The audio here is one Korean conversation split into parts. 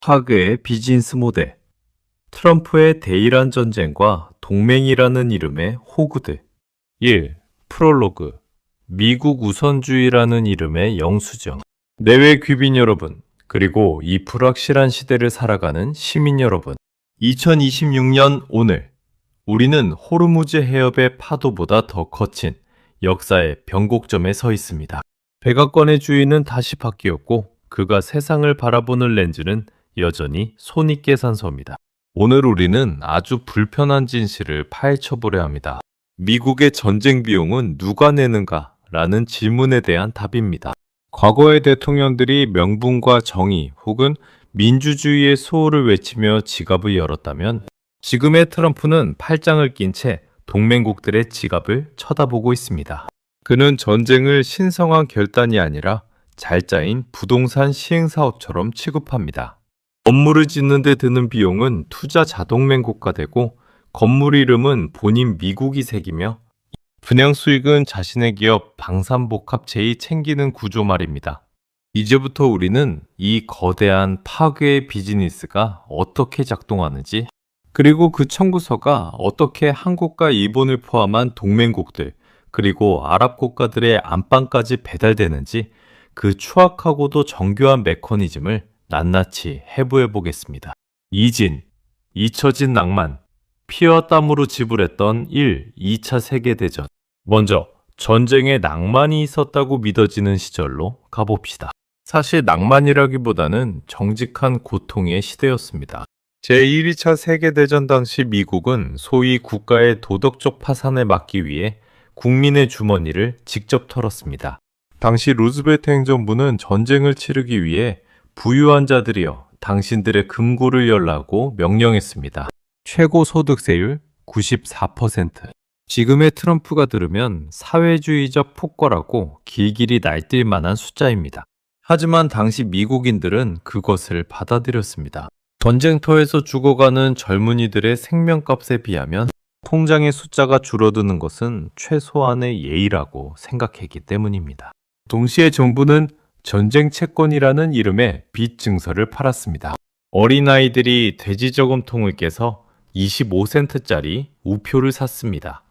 하그의 비즈니스 모델, 트럼프의 대이란 전쟁과 동맹이라는 이름의 호구들. 1. 프롤로그, 미국 우선주의라는 이름의 영수증. 내외 귀빈 여러분, 그리고 이 불확실한 시대를 살아가는 시민 여러분. 2026년 오늘, 우리는 호르무즈 해협의 파도보다 더 거친 역사의 변곡점에 서 있습니다. 백악관의 주인은 다시 바뀌었고, 그가 세상을 바라보는 렌즈는 여전히 손익계산서입니다. 오늘 우리는 아주 불편한 진실을 파헤쳐보려 합니다. 미국의 전쟁 비용은 누가 내는가? 라는 질문에 대한 답입니다. 과거의 대통령들이 명분과 정의 혹은 민주주의의 수호를 외치며 지갑을 열었다면, 지금의 트럼프는 팔짱을 낀 채 동맹국들의 지갑을 쳐다보고 있습니다. 그는 전쟁을 신성한 결단이 아니라 잘 짜인 부동산 시행사업처럼 취급합니다. 건물을 짓는 데 드는 비용은 투자 자동맹국가 되고, 건물 이름은 본인 미국이 새기며 분양 수익은 자신의 기업 방산복합체이 챙기는 구조 말입니다. 이제부터 우리는 이 거대한 파괴의 비즈니스가 어떻게 작동하는지, 그리고 그 청구서가 어떻게 한국과 일본을 포함한 동맹국들, 그리고 아랍 국가들의 안방까지 배달되는지, 그 추악하고도 정교한 메커니즘을 낱낱이 해부해 보겠습니다. 이진, 잊혀진 낭만, 피와 땀으로 지불했던 1, 2차 세계대전. 먼저 전쟁에 낭만이 있었다고 믿어지는 시절로 가봅시다. 사실 낭만이라기보다는 정직한 고통의 시대였습니다. 제1, 2차 세계대전 당시 미국은 소위 국가의 도덕적 파산을 막기 위해 국민의 주머니를 직접 털었습니다. 당시 루즈벨트 행정부는 전쟁을 치르기 위해 부유한 자들이여 당신들의 금고를 열라고 명령했습니다. 최고 소득세율 94%. 지금의 트럼프가 들으면 사회주의적 폭거라고 길길이 날뛸 만한 숫자입니다. 하지만 당시 미국인들은 그것을 받아들였습니다. 전쟁터에서 죽어가는 젊은이들의 생명값에 비하면 통장의 숫자가 줄어드는 것은 최소한의 예의라고 생각했기 때문입니다. 동시에 정부는 전쟁 채권이라는 이름의 빚 증서를 팔았습니다. 어린아이들이 돼지 저금통을 깨서 25센트짜리 우표를 샀습니다.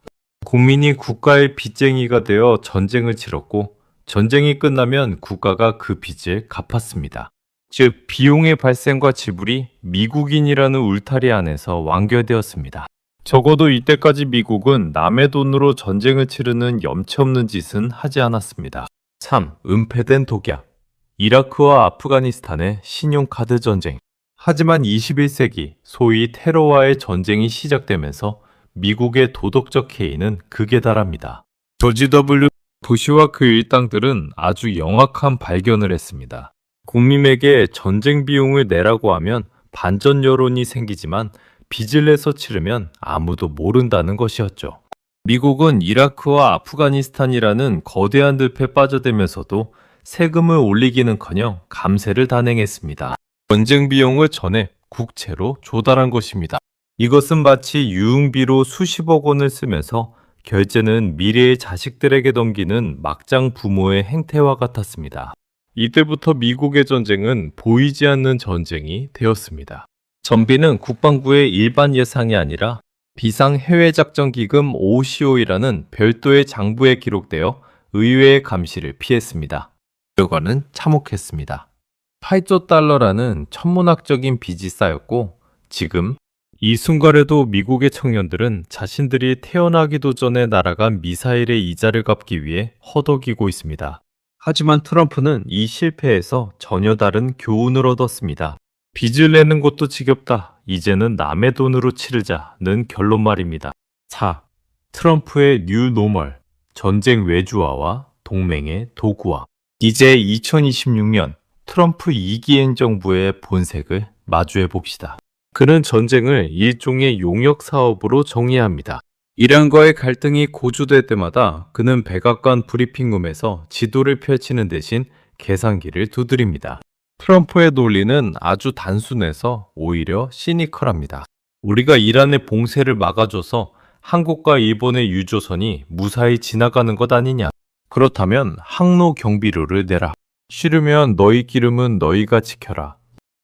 국민이 국가의 빚쟁이가 되어 전쟁을 치렀고, 전쟁이 끝나면 국가가 그 빚을 갚았습니다. 즉, 비용의 발생과 지불이 미국인이라는 울타리 안에서 완결되었습니다. 적어도 이때까지 미국은 남의 돈으로 전쟁을 치르는 염치 없는 짓은 하지 않았습니다. 3. 은폐된 독약. 이라크와 아프가니스탄의 신용카드 전쟁. 하지만 21세기 소위 테러와의 전쟁이 시작되면서 미국의 도덕적 해이는 극에 달합니다. 조지 W. 부시와 그 일당들은 아주 영악한 발견을 했습니다. 국민에게 전쟁 비용을 내라고 하면 반전 여론이 생기지만 빚을 내서 치르면 아무도 모른다는 것이었죠. 미국은 이라크와 아프가니스탄이라는 거대한 늪에 빠져들면서도 세금을 올리기는커녕 감세를 단행했습니다. 전쟁 비용을 전액 국채로 조달한 것입니다. 이것은 마치 유흥비로 수십억 원을 쓰면서 결제는 미래의 자식들에게 넘기는 막장 부모의 행태와 같았습니다. 이때부터 미국의 전쟁은 보이지 않는 전쟁이 되었습니다. 전비는 국방부의 일반 예상이 아니라 비상해외작전기금 OCO이라는 별도의 장부에 기록되어 의회의 감시를 피했습니다. 결과는 참혹했습니다. 8조 달러라는 천문학적인 빚이 쌓였고, 지금 이 순간에도 미국의 청년들은 자신들이 태어나기도 전에 날아간 미사일의 이자를 갚기 위해 허덕이고 있습니다. 하지만 트럼프는 이 실패에서 전혀 다른 교훈을 얻었습니다. 빚을 내는 것도 지겹다. 이제는 남의 돈으로 치르자는 결론 말입니다. 4. 트럼프의 뉴 노멀. 전쟁 외주화와 동맹의 도구화. 이제 2026년 트럼프 2기 행정부의 본색을 마주해 봅시다. 그는 전쟁을 일종의 용역 사업으로 정의합니다. 이란과의 갈등이 고조될 때마다 그는 백악관 브리핑룸에서 지도를 펼치는 대신 계산기를 두드립니다. 트럼프의 논리는 아주 단순해서 오히려 시니컬합니다. 우리가 이란의 봉쇄를 막아줘서 한국과 일본의 유조선이 무사히 지나가는 것 아니냐. 그렇다면 항로 경비료를 내라. 싫으면 너희 기름은 너희가 지켜라.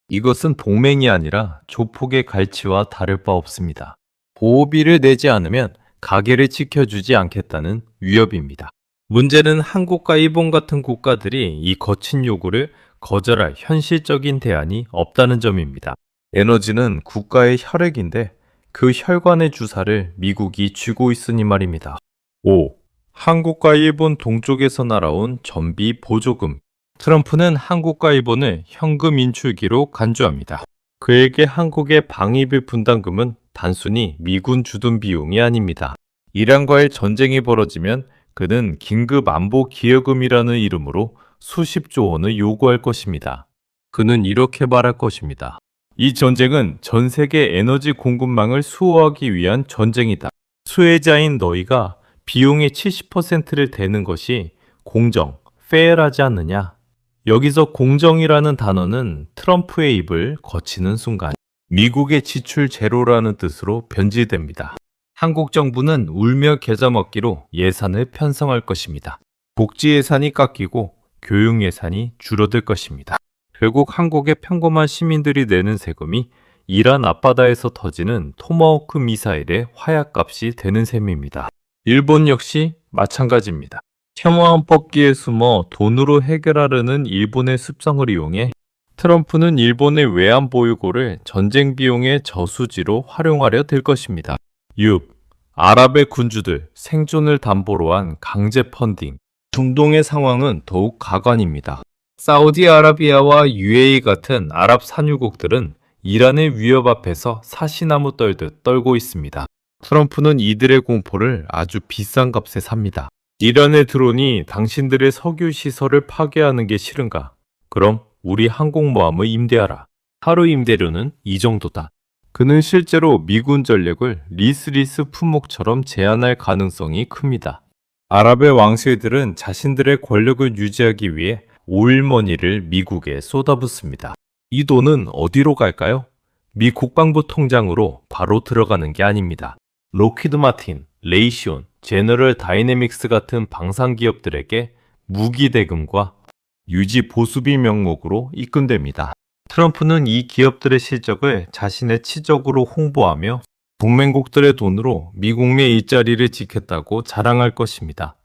이것은 동맹이 아니라 조폭의 갈치와 다를 바 없습니다. 보호비를 내지 않으면 가게를 지켜주지 않겠다는 위협입니다. 문제는 한국과 일본 같은 국가들이 이 거친 요구를 거절할 현실적인 대안이 없다는 점입니다. 에너지는 국가의 혈액인데 그 혈관의 주사를 미국이 쥐고 있으니 말입니다. 5. 한국과 일본 동쪽에서 날아온 전비 보조금. 트럼프는 한국과 일본을 현금 인출기로 간주합니다. 그에게 한국의 방위비 분담금은 단순히 미군 주둔 비용이 아닙니다. 이란과의 전쟁이 벌어지면 그는 긴급 안보 기여금이라는 이름으로 수십조 원을 요구할 것입니다. 그는 이렇게 말할 것입니다. 이 전쟁은 전 세계 에너지 공급망을 수호하기 위한 전쟁이다. 수혜자인 너희가 비용의 70%를 대는 것이 공정, 페어하지 않느냐? 여기서 공정이라는 단어는 트럼프의 입을 거치는 순간 미국의 지출 제로라는 뜻으로 변질됩니다. 한국 정부는 울며 겨자 먹기로 예산을 편성할 것입니다. 복지 예산이 깎이고 교육 예산이 줄어들 것입니다. 결국 한국의 평범한 시민들이 내는 세금이 이란 앞바다에서 터지는 토마호크 미사일의 화약값이 되는 셈입니다. 일본 역시 마찬가지입니다. 혐오한 뽑기에 숨어 돈으로 해결하려는 일본의 습성을 이용해 트럼프는 일본의 외환 보유고를 전쟁 비용의 저수지로 활용하려 들 것입니다. 6. 아랍의 군주들 생존을 담보로 한 강제 펀딩. 중동의 상황은 더욱 가관입니다. 사우디아라비아와 UAE 같은 아랍 산유국들은 이란의 위협 앞에서 사시나무 떨듯 떨고 있습니다. 트럼프는 이들의 공포를 아주 비싼 값에 삽니다. 이란의 드론이 당신들의 석유 시설을 파괴하는 게 싫은가? 그럼 우리 항공모함을 임대하라. 하루 임대료는 이 정도다. 그는 실제로 미군 전력을 리스리스 품목처럼 제한할 가능성이 큽니다. 아랍의 왕실들은 자신들의 권력을 유지하기 위해 오일머니를 미국에 쏟아붓습니다. 이 돈은 어디로 갈까요? 미 국방부 통장으로 바로 들어가는 게 아닙니다. 로키드 마틴, 레이시온, 제너럴 다이내믹스 같은 방산 기업들에게 무기 대금과 유지 보수비 명목으로 입금됩니다. 트럼프는 이 기업들의 실적을 자신의 치적으로 홍보하며 동맹국들의 돈으로 미국 내 일자리를 지켰다고 자랑할 것입니다.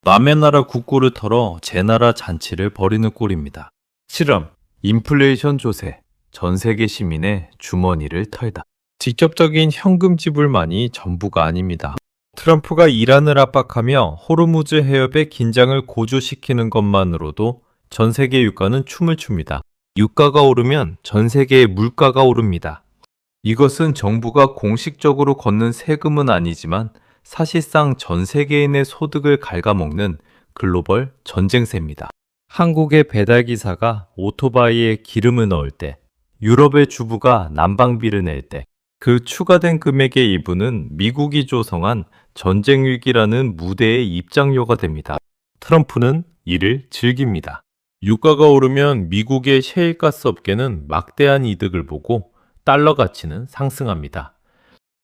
남의 나라 국고를 털어 제 나라 잔치를 벌이는 꼴입니다. 실험, 인플레이션 조세, 전 세계 시민의 주머니를 털다. 직접적인 현금 지불만이 전부가 아닙니다. 트럼프가 이란을 압박하며 호르무즈 해협의 긴장을 고조시키는 것만으로도 전 세계 유가는 춤을 춥니다. 유가가 오르면 전 세계의 물가가 오릅니다. 이것은 정부가 공식적으로 걷는 세금은 아니지만 사실상 전 세계인의 소득을 갉아먹는 글로벌 전쟁세입니다. 한국의 배달기사가 오토바이에 기름을 넣을 때, 유럽의 주부가 난방비를 낼 때, 그 추가된 금액의 일부는 미국이 조성한 전쟁 위기라는 무대의 입장료가 됩니다. 트럼프는 이를 즐깁니다. 유가가 오르면 미국의 셰일가스 업계는 막대한 이득을 보고 달러 가치는 상승합니다.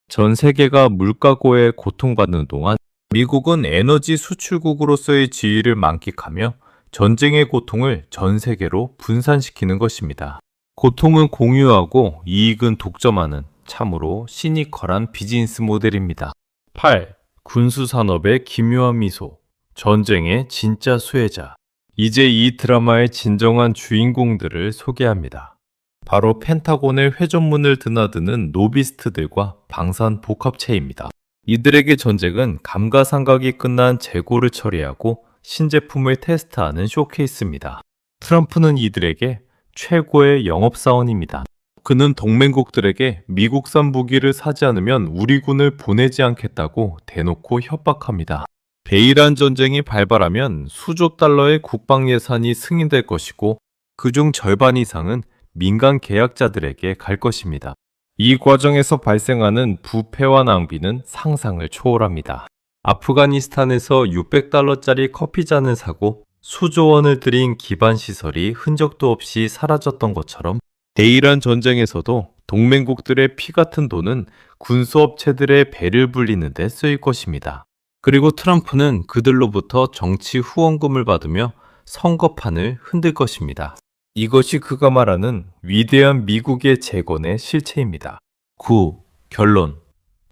전 세계가 물가고에 고통받는 동안 미국은 에너지 수출국으로서의 지위를 만끽하며 전쟁의 고통을 전 세계로 분산시키는 것입니다. 고통은 공유하고 이익은 독점하는 참으로 시니컬한 비즈니스 모델입니다. 8. 군수산업의 기묘한 미소. 전쟁의 진짜 수혜자. 이제 이 드라마의 진정한 주인공들을 소개합니다. 바로 펜타곤의 회전문을 드나드는 노비스트들과 방산 복합체입니다. 이들에게 전쟁은 감가상각이 끝난 재고를 처리하고 신제품을 테스트하는 쇼케이스입니다. 트럼프는 이들에게 최고의 영업사원입니다. 그는 동맹국들에게 미국산 무기를 사지 않으면 우리 군을 보내지 않겠다고 대놓고 협박합니다. 대이란 전쟁이 발발하면 수조 달러의 국방 예산이 승인될 것이고 그중 절반 이상은 민간 계약자들에게 갈 것입니다. 이 과정에서 발생하는 부패와 낭비는 상상을 초월합니다. 아프가니스탄에서 600달러짜리 커피잔을 사고 수조 원을 들인 기반시설이 흔적도 없이 사라졌던 것처럼 대이란 전쟁에서도 동맹국들의 피 같은 돈은 군수업체들의 배를 불리는 데 쓰일 것입니다. 그리고 트럼프는 그들로부터 정치 후원금을 받으며 선거판을 흔들 것입니다. 이것이 그가 말하는 위대한 미국의 재건의 실체입니다. 9. 결론.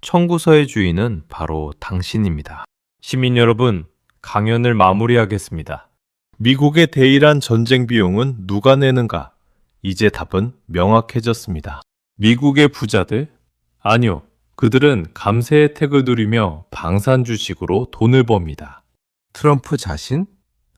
청구서의 주인은 바로 당신입니다. 시민 여러분, 강연을 마무리하겠습니다. 미국의 대일한 전쟁 비용은 누가 내는가? 이제 답은 명확해졌습니다. 미국의 부자들? 아니요. 그들은 감세 혜택을 누리며 방산 주식으로 돈을 법니다. 트럼프 자신?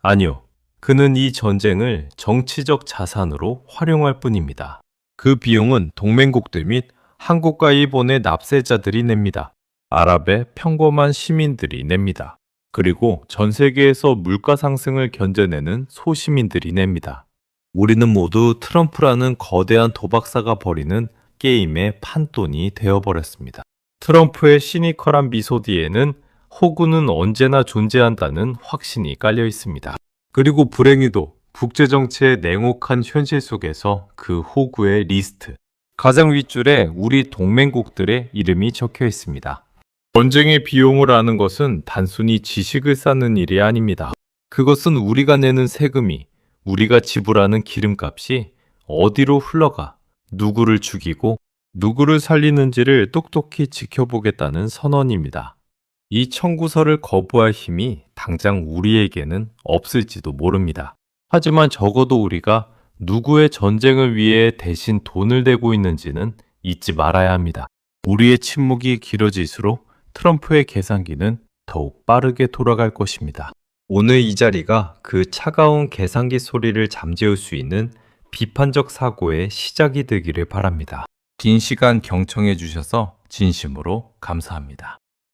아니요. 그는 이 전쟁을 정치적 자산으로 활용할 뿐입니다. 그 비용은 동맹국들 및 한국과 일본의 납세자들이 냅니다. 아랍의 평범한 시민들이 냅니다. 그리고 전 세계에서 물가 상승을 견뎌내는 소시민들이 냅니다. 우리는 모두 트럼프라는 거대한 도박사가 벌이는 게임의 판돈이 되어버렸습니다. 트럼프의 시니컬한 미소 뒤에는 호구는 언제나 존재한다는 확신이 깔려 있습니다. 그리고 불행히도 국제정치의 냉혹한 현실 속에서 그 호구의 리스트, 가장 윗줄에 우리 동맹국들의 이름이 적혀 있습니다. 전쟁의 비용을 아는 것은 단순히 지식을 쌓는 일이 아닙니다. 그것은 우리가 내는 세금이, 우리가 지불하는 기름값이 어디로 흘러가 누구를 죽이고 누구를 살리는지를 똑똑히 지켜보겠다는 선언입니다. 이 청구서를 거부할 힘이 당장 우리에게는 없을지도 모릅니다. 하지만 적어도 우리가 누구의 전쟁을 위해 대신 돈을 대고 있는지는 잊지 말아야 합니다. 우리의 침묵이 길어질수록 트럼프의 계산기는 더욱 빠르게 돌아갈 것입니다. 오늘 이 자리가 그 차가운 계산기 소리를 잠재울 수 있는 비판적 사고의 시작이 되기를 바랍니다. 긴 시간 경청해 주셔서 진심으로 감사합니다.